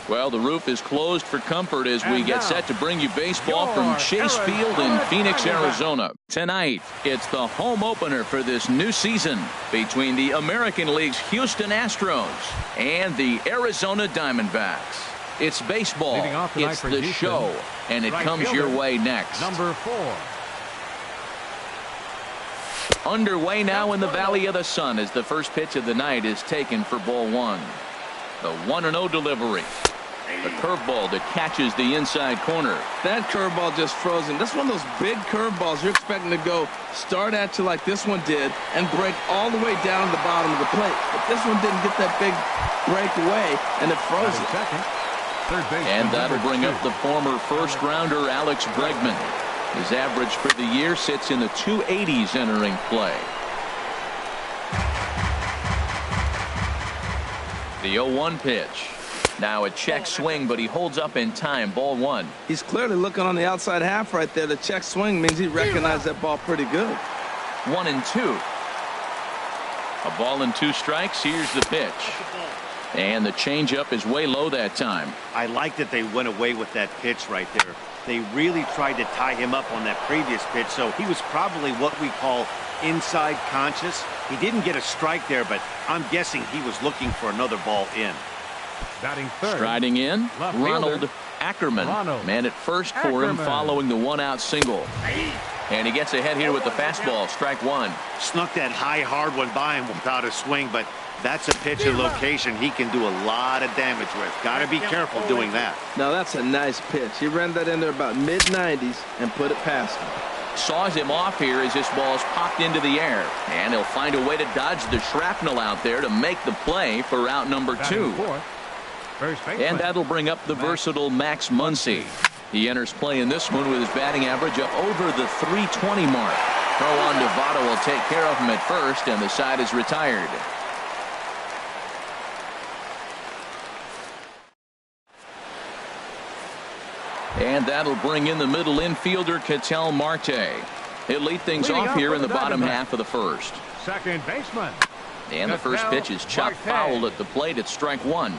Well, the roof is closed for comfort as we get set to bring you baseball from Chase Field in Phoenix, Arizona. Tonight, it's the home opener for this new season between the American League's Houston Astros and the Arizona Diamondbacks. It's baseball, it's the show, and it comes your way next. Number 4. Underway now in the Valley of the Sun as the first pitch of the night is taken for ball 1. The 1-0 delivery. The curveball that catches the inside corner. That curveball just frozen. That's one of those big curveballs you're expecting to go start at you like this one did and break all the way down to the bottom of the plate. But this one didn't get that big break away, and it froze it. And that'll bring up the former first-rounder Alex Bregman. His average for the year sits in the 280s entering play. The 0-1 pitch. Now a check swing, but he holds up in time. Ball 1. He's clearly looking on the outside half right there. The check swing means he recognized that ball pretty good. 1-2. A ball and 2 strikes. Here's the pitch. And the changeup is way low that time. I like that they went away with that pitch right there. They really tried to tie him up on that previous pitch, so he was probably what we call inside conscious. He didn't get a strike there, but I'm guessing he was looking for another ball in. Batting third. Striding in, Ronald Ackerman. Man at first for him following the 1-out single. And he gets ahead here with the fastball. Strike 1. Snuck that high, hard one by him without a swing, but that's a pitch and location he can do a lot of damage with. Got to be careful doing that. Now that's a nice pitch. He ran that in there about mid-90s and put it past him. Saws him off here as this ball's popped into the air. And he'll find a way to dodge the shrapnel out there to make the play for out number 2. And that'll bring up the versatile Max Muncy. He enters play in this one with his batting average up over the 320 mark. Throw on Devado will take care of him at first, and the side is retired. And that'll bring in the middle infielder, Ketel Marte. He'll lead things off here in the bottom half of the first. Second baseman. And the first pitch is chopped foul at the plate at strike 1.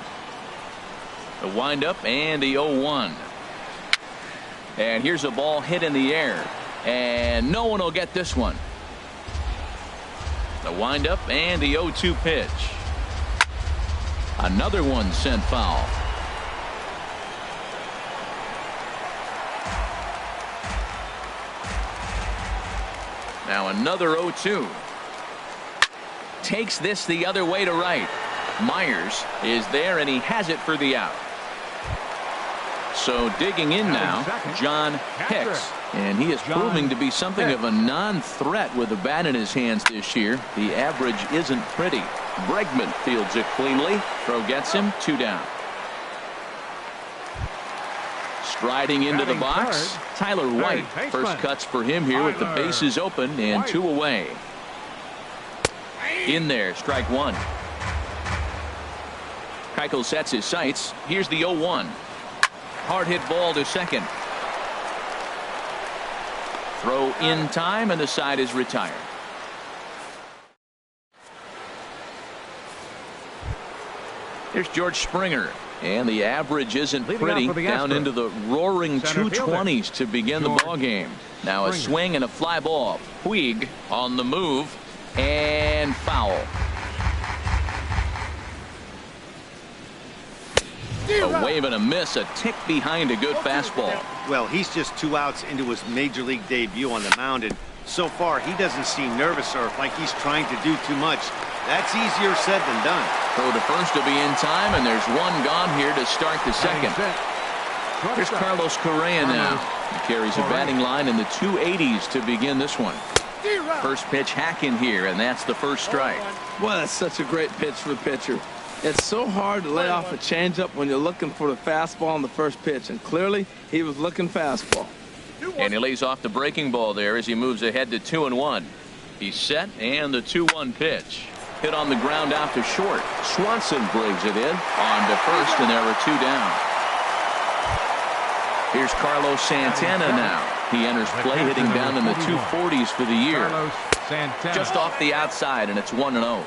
The windup and the 0-1. And here's a ball hit in the air. And no one will get this one. The windup and the 0-2 pitch. Another one sent foul. Now another 0-2. Takes this the other way to right. Myers is there, and he has it for the out. So digging in now, John Hicks. And he is proving to be something of a non-threat with the bat in his hands this year. The average isn't pretty. Bregman fields it cleanly. Throw gets him. 2 down. Striding into the box, Tyler White. First cuts for him here with the bases open and 2 away. In there, strike 1. Keuchel sets his sights. Here's the 0-1. Hard hit ball to second. Throw in time, and the side is retired. Here's George Springer. And the average isn't pretty. Down into the roaring 220s to begin the ball game. Now a swing and a fly ball. Puig on the move, and foul. A wave and a miss, a tick behind a good fastball. Well, he's just 2 outs into his major league debut on the mound, and so far he doesn't seem nervous or like he's trying to do too much. That's easier said than done. Throw to first will be in time, and there's one gone here to start the second. Here's Carlos Correa now. He carries a batting line in the 280s to begin this one. First pitch hack in here, and that's the first strike. Boy, that's such a great pitch for the pitcher. It's so hard to lay off a changeup when you're looking for the fastball on the first pitch, and clearly he was looking fastball. And he lays off the breaking ball there as he moves ahead to 2-1. He's set, and the 2-1 pitch. Hit on the ground out to short. Swanson brings it in on to first, and there are 2 down. Here's Carlos Santana now. He enters play hitting down in the 240s for the year. Just off the outside, and it's 1-0.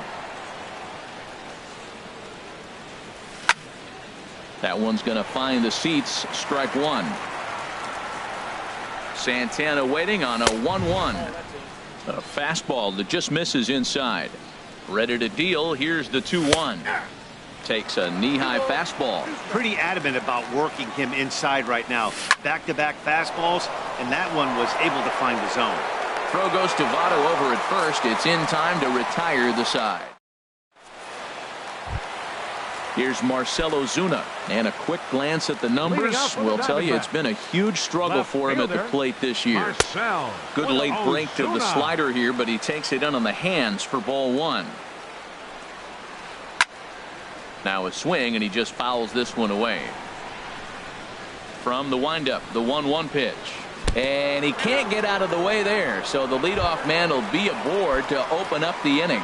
That one's going to find the seats. Strike one. Santana waiting on a 1-1. A fastball that just misses inside. Ready to deal. Here's the 2-1. Takes a knee-high fastball. Pretty adamant about working him inside right now. Back-to-back fastballs, and that one was able to find the zone. Throw goes to Votto over at first. It's in time to retire the side. Here's Marcelo Zuna, and a quick glance at the numbers will tell you it's been a huge struggle for him at the plate this year. Good late break to the slider here, but he takes it in on the hands for ball one. Now a swing, and he just fouls this one away. From the windup, the 1-1 pitch. And he can't get out of the way there, so the leadoff man will be aboard to open up the inning.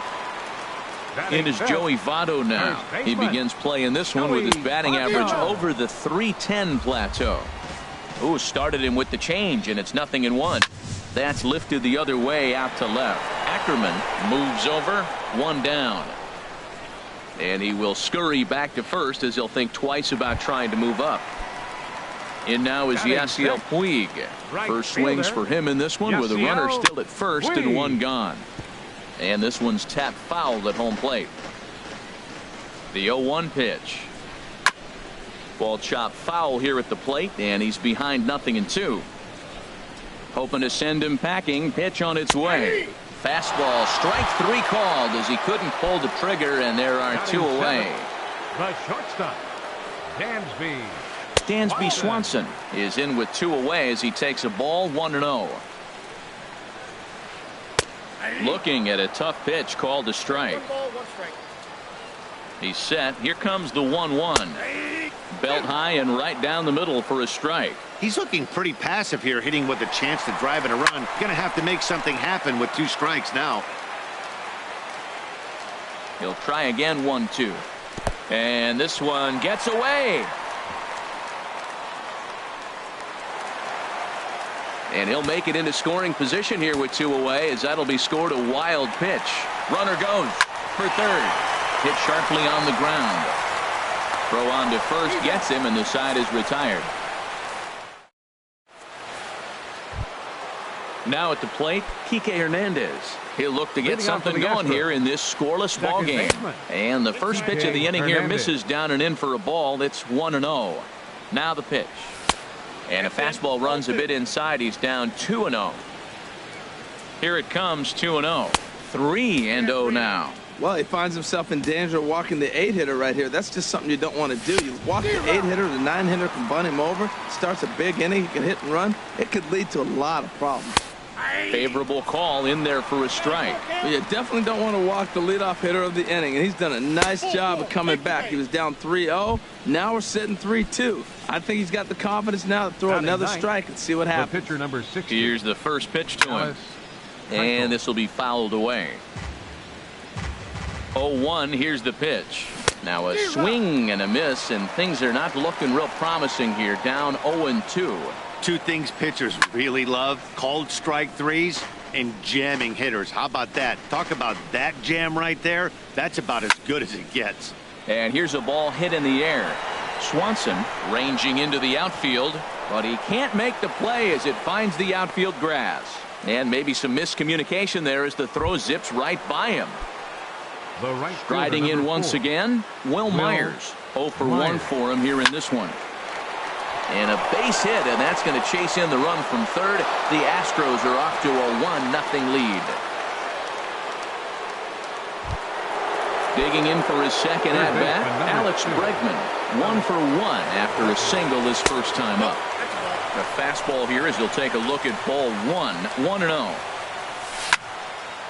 In is Joey Votto now. He begins playing this one with his batting average over the .310 plateau. Ooh, started him with the change, and it's 0-1. That's lifted the other way out to left. Ackerman moves over, one down. And he will scurry back to first as he'll think twice about trying to move up. In now is Yasiel Puig. First swings for him in this one with a runner still at first and one gone. And this one's tapped foul at home plate. The 0-1 pitch. Ball chopped foul here at the plate, and he's behind 0-2. Hoping to send him packing. Pitch on its way. Fastball, strike three called as he couldn't pull the trigger, and there are two away. The shortstop, Dansby Swanson is in with two away as he takes a ball 1-0. Looking at a tough pitch called a strike. He's set. Here comes the 1-1. Belt high and right down the middle for a strike. He's looking pretty passive here, hitting with a chance to drive in a run. Going to have to make something happen with two strikes now. He'll try again, 1-2. And this one gets away. And he'll make it into scoring position here with two away, as that'll be scored a wild pitch. Runner goes for third. Hit sharply on the ground. Throw on to first gets him, and the side is retired. Now at the plate, Kike Hernandez. He'll look to get something going here in this scoreless ball game. And the first pitch of the inning here misses down and in for a ball. It's 1-0. Now the pitch. And a fastball runs a bit inside. He's down 2-0. Here it comes, 2-0. 3-0 now. Well, he finds himself in danger of walking the 8-hitter right here. That's just something you don't want to do. You walk the 8-hitter, the 9-hitter can bunt him over. Starts a big inning. He can hit and run. It could lead to a lot of problems. Favorable call in there for a strike. Well, you definitely don't want to walk the leadoff hitter of the inning, and he's done a nice job of coming back. He was down 3-0. Now we're sitting 3-2. I think he's got the confidence now to throw another strike and see what happens. Pitcher number 60. Here's the first pitch to him. And this will be fouled away. 0-1, here's the pitch. Now a swing and a miss, and things are not looking real promising here. Down 0-2. Two things pitchers really love: called strike threes and jamming hitters. How about that? Talk about that jam right there. That's about as good as it gets. And here's a ball hit in the air. Swanson ranging into the outfield, but he can't make the play as it finds the outfield grass. And maybe some miscommunication there as the throw zips right by him. Striding in once again, Will Myers. 0 for 1 for him here in this one. And a base hit, and that's going to chase in the run from third. The Astros are off to a 1-0 lead. Digging in for his second at-bat, Alex Bregman. 1 for 1 after a single his first time up. The fastball here as he'll take a look at ball 1, 1-0.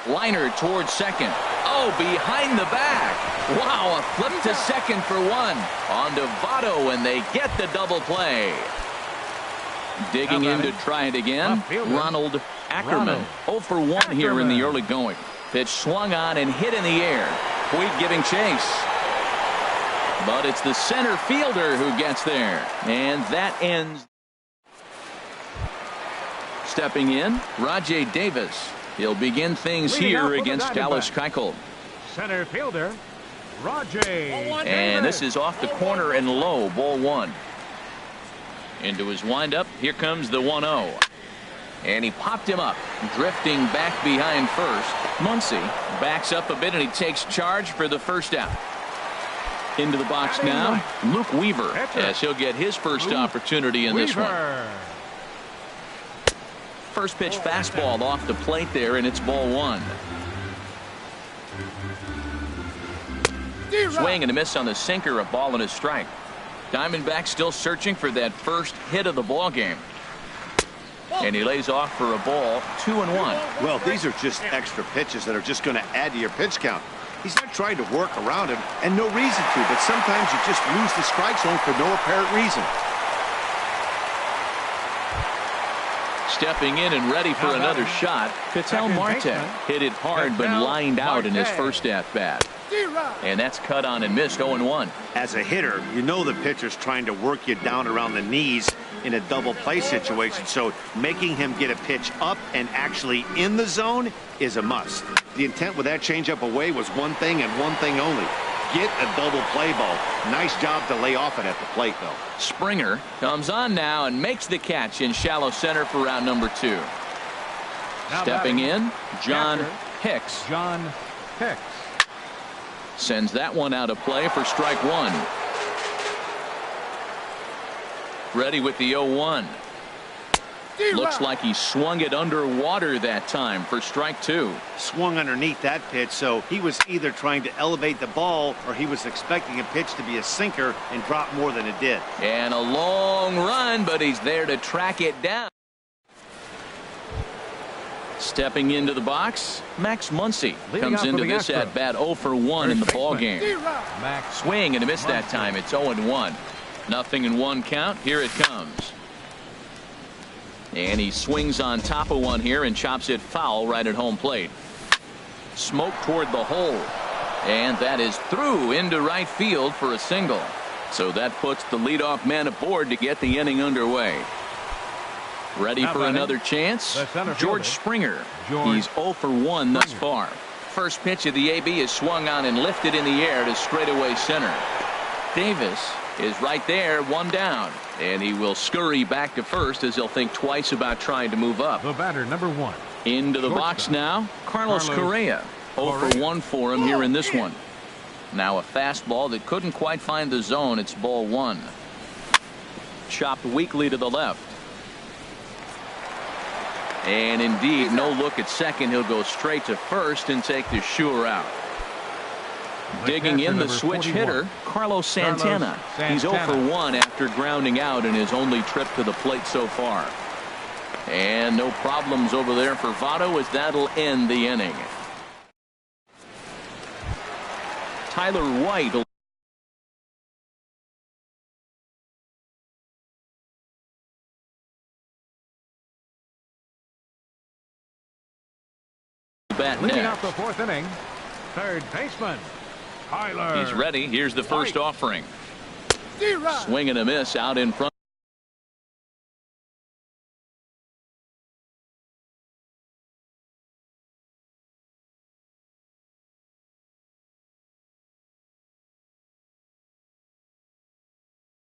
Liner towards second. Oh, behind the back. Wow, a flip to second for one. On to Votto, and they get the double play. Digging in to try it again, Ronald Ackerman. 0 for 1 here in the early going. Pitch swung on and hit in the air. Puig giving chase. But it's the center fielder who gets there. And that ends. Stepping in, Rajai Davis. He'll begin things here against Dallas Keuchel. Center fielder, And this is off the corner and low, ball one. Into his windup, here comes the 1-0. And he popped him up, drifting back behind first. Muncy backs up a bit and he takes charge for the first out. Into the box now, Luke Weaver, as he'll get his first opportunity in this one. First pitch fastball off the plate there, and it's ball one. Swing and a miss on the sinker, a ball and a strike. Diamondback still searching for that first hit of the ball game. And he lays off for a ball, 2-1. Well, these are just extra pitches that are just going to add to your pitch count. He's not trying to work around him, and no reason to, but sometimes you just lose the strike zone for no apparent reason. Stepping in and ready for another shot, Ketel Marte hit it hard but lined out in his first at-bat. And that's cut on and missed, 0-1. As a hitter, you know the pitcher's trying to work you down around the knees in a double play situation, so making him get a pitch up and actually in the zone is a must. The intent with that changeup away was one thing and one thing only: get a double play ball. Nice job to lay off it at the plate, though. Springer comes on now and makes the catch in shallow center for round number 2. Stepping in, John Hicks. Sends that one out of play for strike one. Ready with the 0-1. Looks like he swung it underwater that time for strike two. Swung underneath that pitch, so he was either trying to elevate the ball or he was expecting a pitch to be a sinker and drop more than it did. And a long run, but he's there to track it down. Stepping into the box, Max Muncy comes into this at bat 0 for 1 in the ball game. Swing and a miss that time. It's 0-1. Nothing in one count. Here it comes. And he swings on top of one here and chops it foul right at home plate. Smoke toward the hole. And that is through into right field for a single. So that puts the leadoff man aboard to get the inning underway. Ready for another chance? George Springer. He's 0 for 1 thus far. First pitch of the AB is swung on and lifted in the air to straightaway center. Davis is right there, one down. And he will scurry back to first as he'll think twice about trying to move up. The batter, number 1. Into the box now, Carlos Correa. 0 for 1 for him here in this one. Now a fastball that couldn't quite find the zone. It's ball one. Chopped weakly to the left. And indeed, no look at second. He'll go straight to first and take the sure out. Digging in the switch hitter, Carlos Santana. He's 0 for 1 after grounding out in his only trip to the plate so far. And no problems over there for Votto as that'll end the inning. Tyler White will bat Leading next. off the 4th inning, third baseman, Tyler. He's ready. Here's the first offering. Swing and a miss out in front.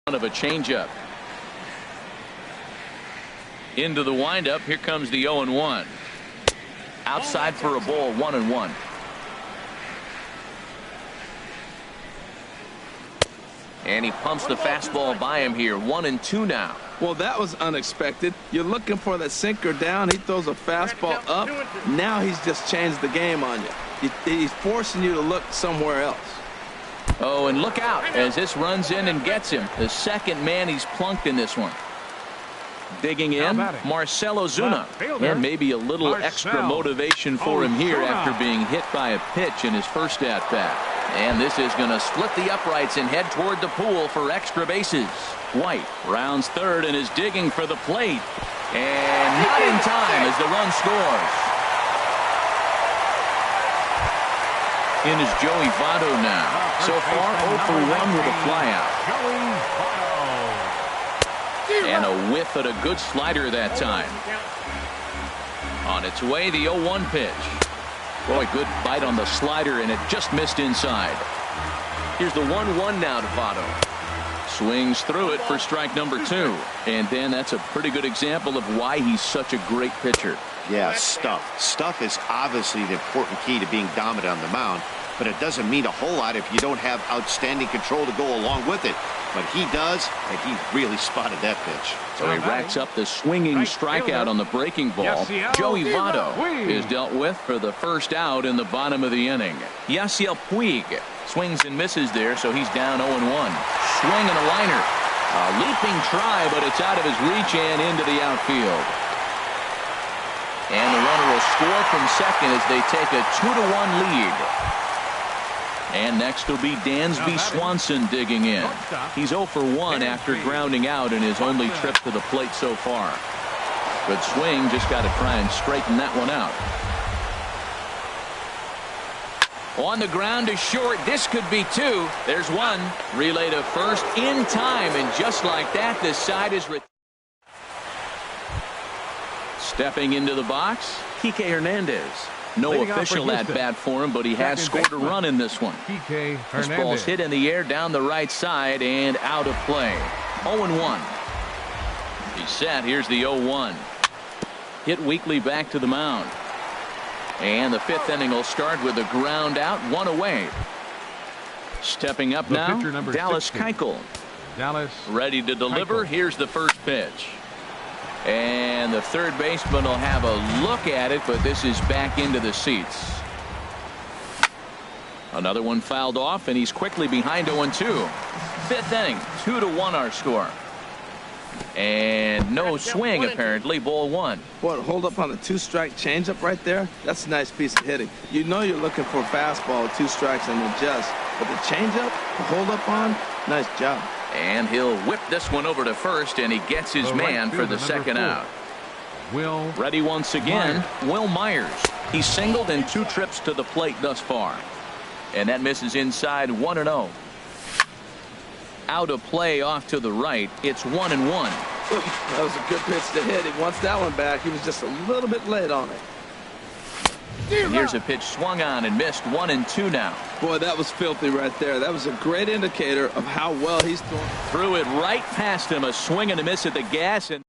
Of a changeup. Into the windup. Here comes the 0-1. Outside for a ball, 1-1. And he pumps the fastball by him here, 1-2 now. Well, that was unexpected. You're looking for that sinker down. He throws a fastball up. Now he's just changed the game on you. He's forcing you to look somewhere else. Oh, and look out as this runs in and gets him. The second man he's plunked in this one. Digging in, Marcell Ozuna. And maybe a little extra motivation for him here after being hit by a pitch in his first at-bat. And this is going to split the uprights and head toward the pool for extra bases. White rounds third and is digging for the plate. And not in time as the run scores. In is Joey Votto now. So far 0 for 1 with a flyout. And a whiff at a good slider that time. On its way, the 0-1 pitch. Boy, good bite on the slider, and it just missed inside. Here's the 1-1 now to Votto. Swings through it for strike number 2. And Dan, that's a pretty good example of why he's such a great pitcher. Yeah, stuff. Stuff is obviously the important key to being dominant on the mound, but it doesn't mean a whole lot if you don't have outstanding control to go along with it. But he does, and he really spotted that pitch. So he racks up the swinging strikeout on the breaking ball. Joey Votto is dealt with for the first out in the bottom of the inning. Yasiel Puig swings and misses there, so he's down 0-1. Swing and a liner. A leaping try, but it's out of his reach and into the outfield. And the runner will score from second as they take a 2-1 lead. And next will be Dansby Swanson digging in. He's 0 for 1 after grounding out in his only trip to the plate so far. Good swing, just got to try and straighten that one out. On the ground to short, this could be 2. There's 1. Relay to first in time, and just like that, the side is stepping into the box, Kike Hernandez. No official at bat for him, but he has scored a run in this one. This ball's hit in the air down the right side and out of play. 0-1. He's set. Here's the 0-1. Hit weakly back to the mound. And the 5th inning will start with a ground out, 1 away. Stepping up now, Dallas Keuchel. Ready to deliver. Here's the first pitch. And the third baseman will have a look at it, but this is back into the seats. Another one fouled off, and he's quickly behind 0-2. 5th inning, 2-1 our score. And no swing, apparently. Ball 1. Boy, hold up on the 2-strike changeup right there. That's a nice piece of hitting. You know you're looking for a fastball with 2 strikes and adjust. But the changeup, the hold up on, nice job. And he'll whip this one over to first, and he gets his man for the second out. Ready once again, Will Myers. He's singled in 2 trips to the plate thus far. And that misses inside 1-0. Out of play off to the right. It's 1-1. That was a good pitch to hit. He wants that one back. He was just a little bit late on it. And here's a pitch swung on and missed. 1-2 now. Boy, that was filthy right there. That was a great indicator of how well he's throwing. Threw it right past him. A swing and a miss at the gas. And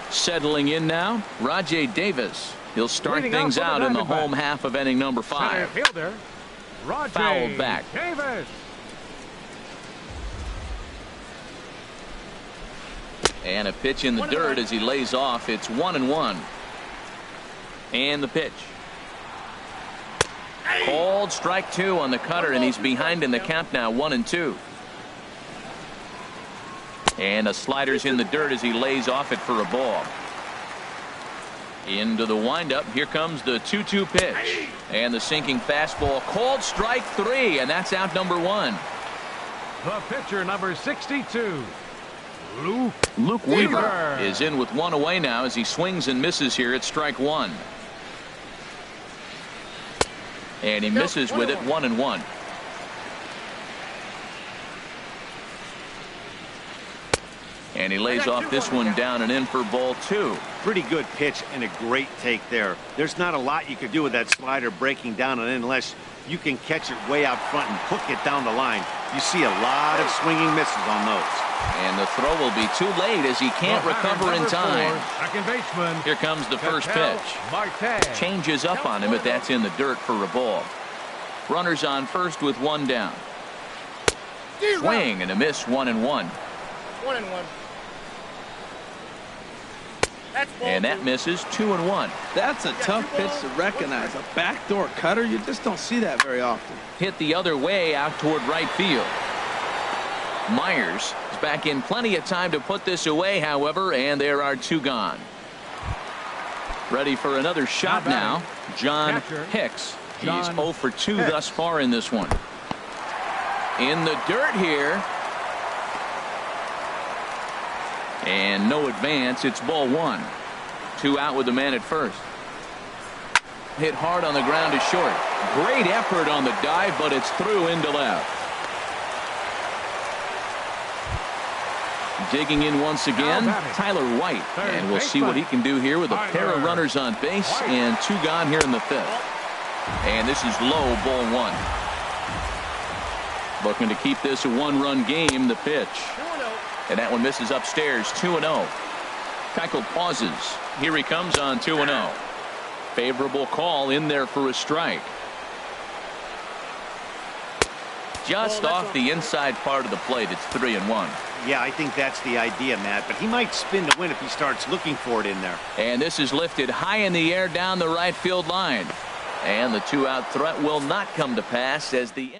settling in now, Rajai Davis. He'll start things out in the home half of inning number 5. Fouled back. And a pitch in the dirt as he lays off. It's 1-1. And the pitch. Called strike 2 on the cutter, and he's behind in the count now, 1-2. And a slider's in the dirt as he lays off it for a ball. Into the windup. Here comes the 2-2 pitch. And the sinking fastball. Called strike 3, and that's out number 1. The pitcher, number 62. Luke Weaver is in with 1 away now as he swings and misses here at strike 1. And he misses with it, 1-1. And he lays off this one down and in for ball 2. Pretty good pitch and a great take there. There's not a lot you could do with that slider breaking down and in unless you can catch it way out front and hook it down the line. You see a lot of swinging misses on those. And the throw will be too late as he can't recover in time. Second baseman. Here comes the first pitch. Changes up on him, but that's in the dirt for a ball. Runners on first with 1 down. Swing and a miss, 1-1. 1-1. And that misses, 2-1. That's a tough pitch to recognize. A backdoor cutter, you just don't see that very often. Hit the other way out toward right field. Myers is back in plenty of time to put this away, however, and there are 2 gone. Ready for another shot now, John Hicks. He's 0 for 2 thus far in this one. In the dirt here. And no advance. It's ball 1. 2 out with the man at first. Hit hard on the ground to short. Great effort on the dive, but it's through into left. Digging in once again, Tyler White. And we'll see what he can do here with a pair of runners on base and 2 gone here in the 5th. And this is low, ball 1. Looking to keep this a one-run game. The pitch. And that one misses upstairs. 2-0. Keuchel pauses. Here he comes on 2-0. Favorable call in there for a strike. Just off the inside part of the plate. It's 3-1. Yeah, I think that's the idea, Matt. But he might spin to win if he starts looking for it in there. And this is lifted high in the air down the right field line. And the two-out threat will not come to pass as the...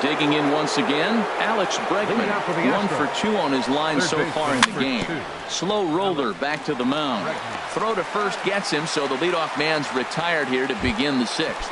Digging in once again, Alex Bregman, 1 for 2 on his line so far in the game. Slow roller back to the mound. Throw to first gets him, so the leadoff man's retired here to begin the 6th.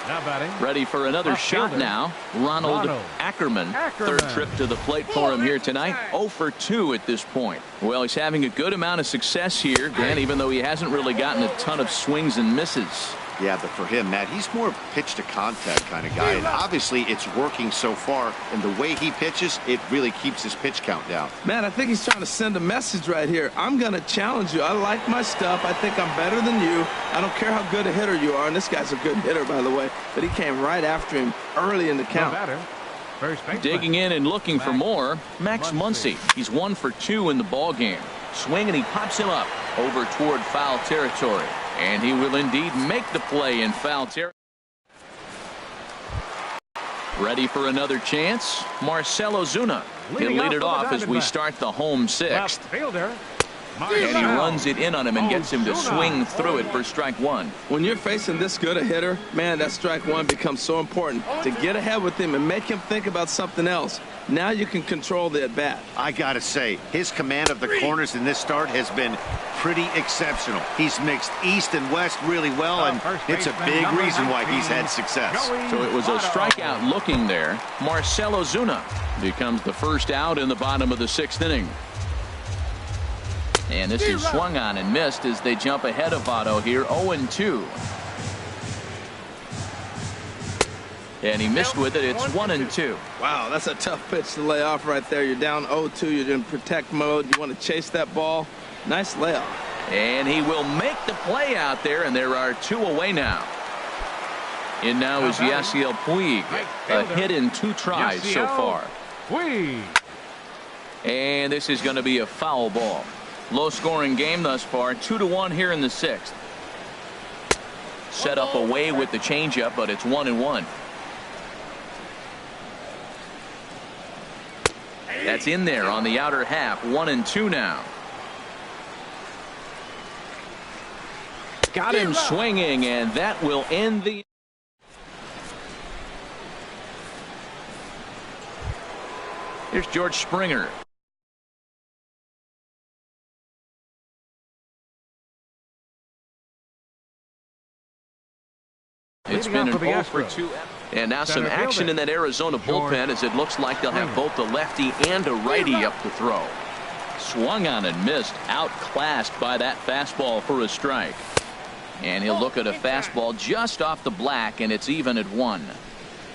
Now batting. Ready for another shot now. Ronald Ackerman. Third trip to the plate for him here tonight. 0 for 2 at this point. Well, he's having a good amount of success here, Dan, even though he hasn't really gotten a ton of swings and misses. Yeah, but for him, Matt, he's more pitch to contact kind of guy. And obviously, it's working so far. And the way he pitches, it really keeps his pitch count down. Man, I think he's trying to send a message right here. I'm going to challenge you. I like my stuff. I think I'm better than you. I don't care how good a hitter you are. And this guy's a good hitter, by the way. But he came right after him early in the count. Digging in and looking for more, Max Muncy. He's 1 for 2 in the ball game. Swing, and he pops him up over toward foul territory. And he will indeed make the play in foul territory. Ready for another chance. Marcell Ozuna. He'll lead it off as we start the home 6th. And he runs it in on him and gets him to swing through it for strike 1. When you're facing this good a hitter, man, that strike 1 becomes so important to get ahead with him and make him think about something else. Now you can control the at-bat. I got to say, his command of the corners in this start has been pretty exceptional. He's mixed east and west really well, and it's a big reason why he's had success. So it was a strikeout looking there. Marcell Ozuna becomes the first out in the bottom of the 6th inning. And this is swung on and missed as they jump ahead of Votto here, 0-2. And he missed with it. It's 1-2. Wow, that's a tough pitch to lay off right there. You're down 0-2. You're in protect mode. You want to chase that ball. Nice layoff. And he will make the play out there, and there are 2 away now. In now is Yasiel Puig. A hit in 2 tries so far. And this is going to be a foul ball. Low scoring game thus far. 2-1 here in the 6th. Set up away with the changeup, but it's 1-1. That's in there on the outer half. 1-2 now. Got him swinging, and that will end the... Here's George Springer. It's been an 0 for 2. And now some action in that Arizona bullpen as it looks like they'll have both a lefty and a righty up to throw. Swung on and missed. Outclassed by that fastball for a strike. And he'll look at a fastball just off the black, and it's even at 1.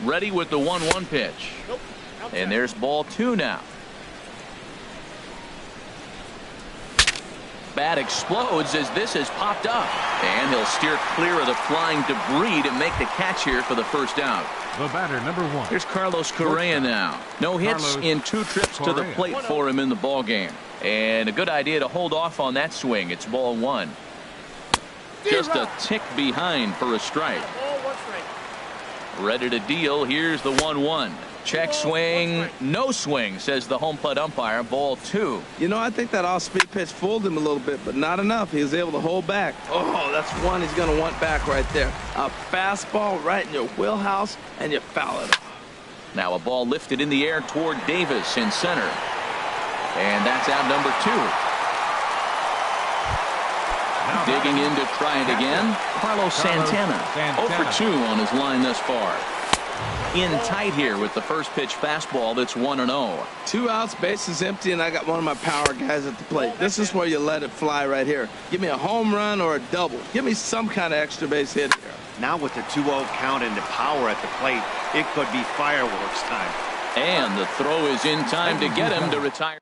Ready with the 1-1 pitch. And there's ball 2 now. Bat explodes as this has popped up, and he'll steer clear of the flying debris to make the catch here for the first out. The batter, number 1. Here's Carlos Correa now. No hits in 2 trips to the plate for him in the ball game, and a good idea to hold off on that swing. It's ball 1. Just a tick behind for a strike. Ready to deal. Here's the 1-1. Check swing, no swing, says the home plate umpire. Ball 2. You know, I think that off-speed pitch fooled him a little bit, but not enough. He was able to hold back. Oh, that's one he's going to want back right there. A fastball right in your wheelhouse, and you foul it off. Now a ball lifted in the air toward Davis in center. And that's out number 2. Digging in to try it again. Carlos Santana. 0 for 2 on his line thus far. In tight here with the first pitch fastball. That's 1-0. 2 outs, bases empty, and I got one of my power guys at the plate. This is where you let it fly right here. Give me a home run or a double. Give me some kind of extra base hit here. Now with the 2-0 count and the power at the plate, it could be fireworks time. And the throw is in time to get him to retire.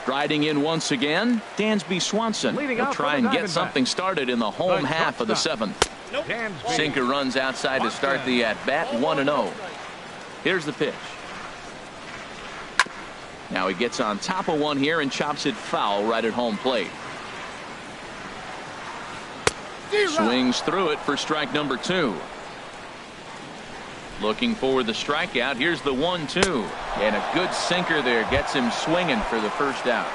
Striding in once again, Dansby Swanson will try and get something started in the home half of the seventh. Sinker runs outside to start the at-bat, 1-0. Here's the pitch. Now he gets on top of one here and chops it foul right at home plate. Swings through it for strike number 2. Looking for the strikeout. Here's the 1-2. And a good sinker there gets him swinging for the first out.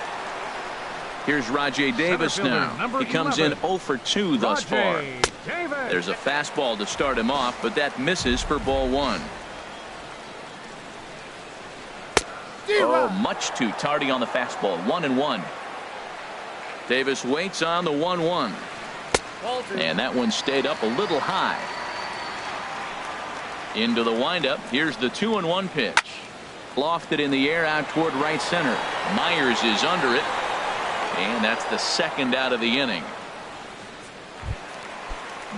Here's Rajay Davis now. He comes in 0 for 2 thus far. There's a fastball to start him off, but that misses for ball 1. Oh, much too tardy on the fastball. 1-1. Davis waits on the 1-1. And that one stayed up a little high. Into the windup. Here's the 2-1 pitch. Lofted in the air out toward right center. Myers is under it. And that's the second out of the inning.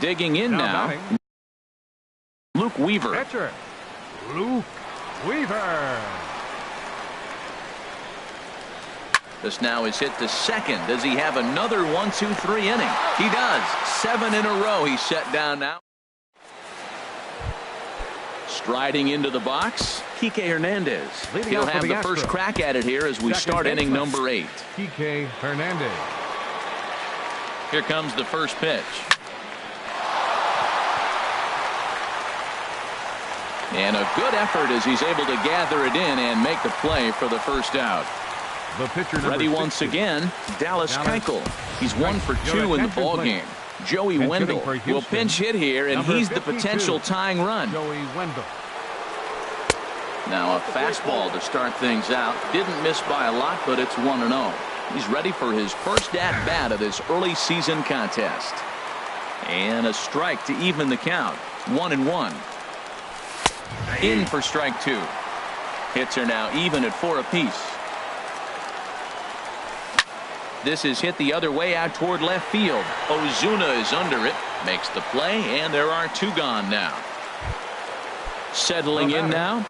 Digging in now. Luke Weaver. Pitcher, Luke Weaver. This now is hit to second. Does he have another 1-2-3 inning? He does. 7 in a row. He's set down now. Striding into the box, Kike Hernandez. He'll have the first crack at it here as we start inning number 8. Kike Hernandez. Here comes the first pitch. And a good effort as he's able to gather it in and make the play for the first out. The pitcher ready once again, Dallas Keuchel. He's 1 for 2 in the ball game. Joey Wendell will pinch hit here, and he's the potential tying run. Joey Wendell. Now a fastball to start things out. Didn't miss by a lot, but it's 1-0. He's ready for his first at-bat of this early season contest. And a strike to even the count. 1-1. In for strike 2. Hits are now even at 4 apiece. This is hit the other way out toward left field. Ozuna is under it, makes the play, and there are 2 gone now. Settling in now.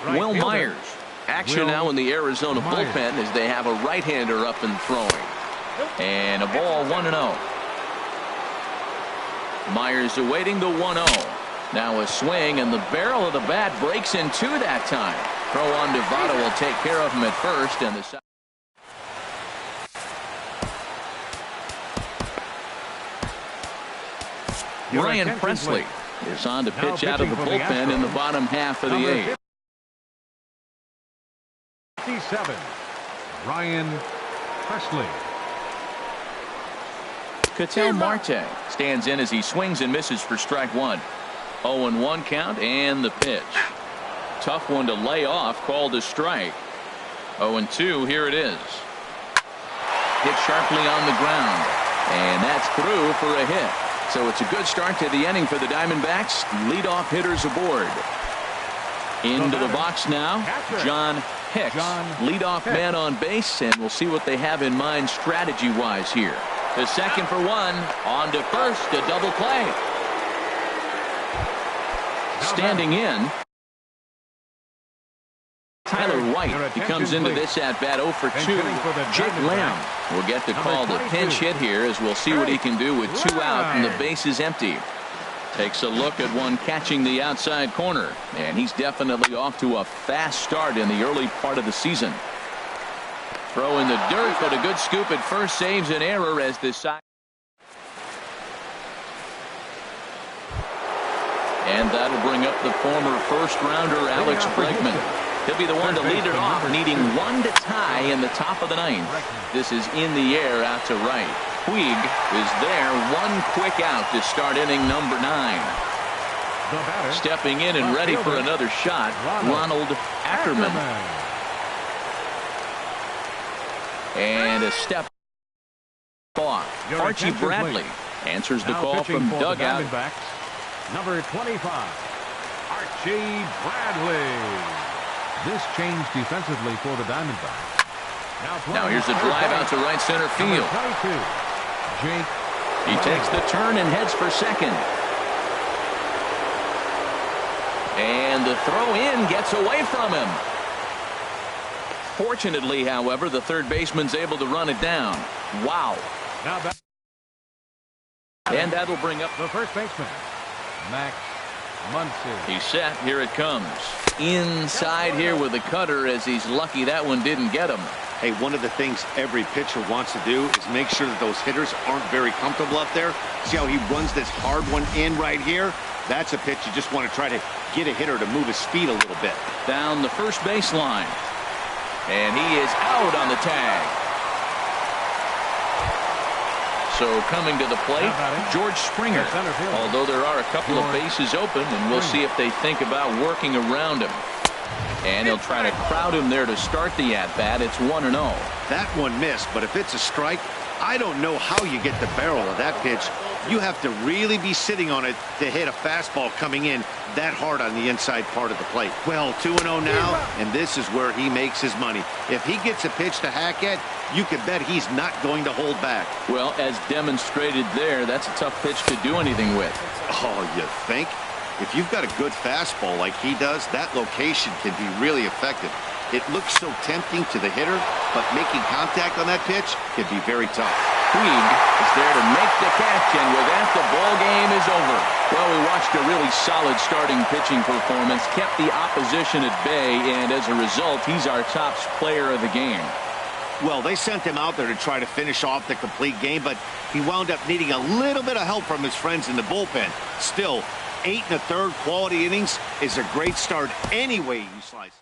Will Myers. Action now in the Arizona bullpen as they have a right-hander up and throwing. And a ball, 1-0. Myers awaiting the 1-0. Now a swing, and the barrel of the bat breaks in 2 that time. Throw on Devado will take care of him at first, and the Ryan Presley is on to pitch out of the bullpen in the bottom half of the 8th. 57. Ryan Presley. Ketel Marte stands in as he swings and misses for strike 1. 0-1 count, and the pitch. Tough one to lay off, called a strike. 0-2, here it is. Hit sharply on the ground, and that's through for a hit. So it's a good start to the inning for the Diamondbacks. Leadoff hitters aboard. Into the box now, John Hicks, leadoff man on base, and we'll see what they have in mind strategy-wise here. To second for 1, on to first, a double play. Standing in, Tyler White. He comes into this at-bat 0 for 2. Jake Lamb will get the call to pinch hit here as we'll see what he can do with 2 out and the base is empty. Takes a look at one catching the outside corner, and he's definitely off to a fast start in the early part of the season. Throw in the dirt, but a good scoop at first saves an error as this side. And that'll bring up the former first-rounder Alex Bregman. He'll be the one to lead it off, needing 1 to tie in the top of the 9th. This is in the air out to right. Puig is there, 1 quick out to start inning number 9. Stepping in and ready for another shot, Ronald Ackerman. And a step off. Archie Bradley answers the call from dugout. Number 25, Archie Bradley. This change defensively for the Diamondbacks. Now here's a drive out to right center field. He takes the turn and heads for second. And the throw in gets away from him. Fortunately, however, the third baseman's able to run it down. Wow. Now back. And that'll bring up The first baseman, Max Muncy. He's set. Here it comes. Inside here with a cutter, as he's lucky that one didn't get him. Hey, one of the things every pitcher wants to do is make sure that those hitters aren't very comfortable up there. See how he runs this hard one in right here? That's a pitch you just want to try to get a hitter to move his feet a little bit. Down the first baseline. And he is out on the tag. So coming to the plate, George Springer. Although there are a couple of bases open, and we'll see if they think about working around him. And he'll try to crowd him there to start the at-bat. It's 1-0. That one missed, but if it's a strike, I don't know how you get the barrel of that pitch. You have to really be sitting on it to hit a fastball coming in that hard on the inside part of the plate. Well, 2-0 now, and this is where he makes his money. If he gets a pitch to hack at, you can bet he's not going to hold back. Well, as demonstrated there, that's a tough pitch to do anything with. Oh, you think? If you've got a good fastball like he does, that location can be really effective. It looks so tempting to the hitter, but making contact on that pitch can be very tough. Puig is there to make the catch, and with that, the ball game is over. Well, we watched a really solid starting pitching performance, kept the opposition at bay, and as a result, he's our top player of the game. Well, they sent him out there to try to finish off the complete game, but he wound up needing a little bit of help from his friends in the bullpen. Still, 8 1/3 quality innings is a great start any way you slice it.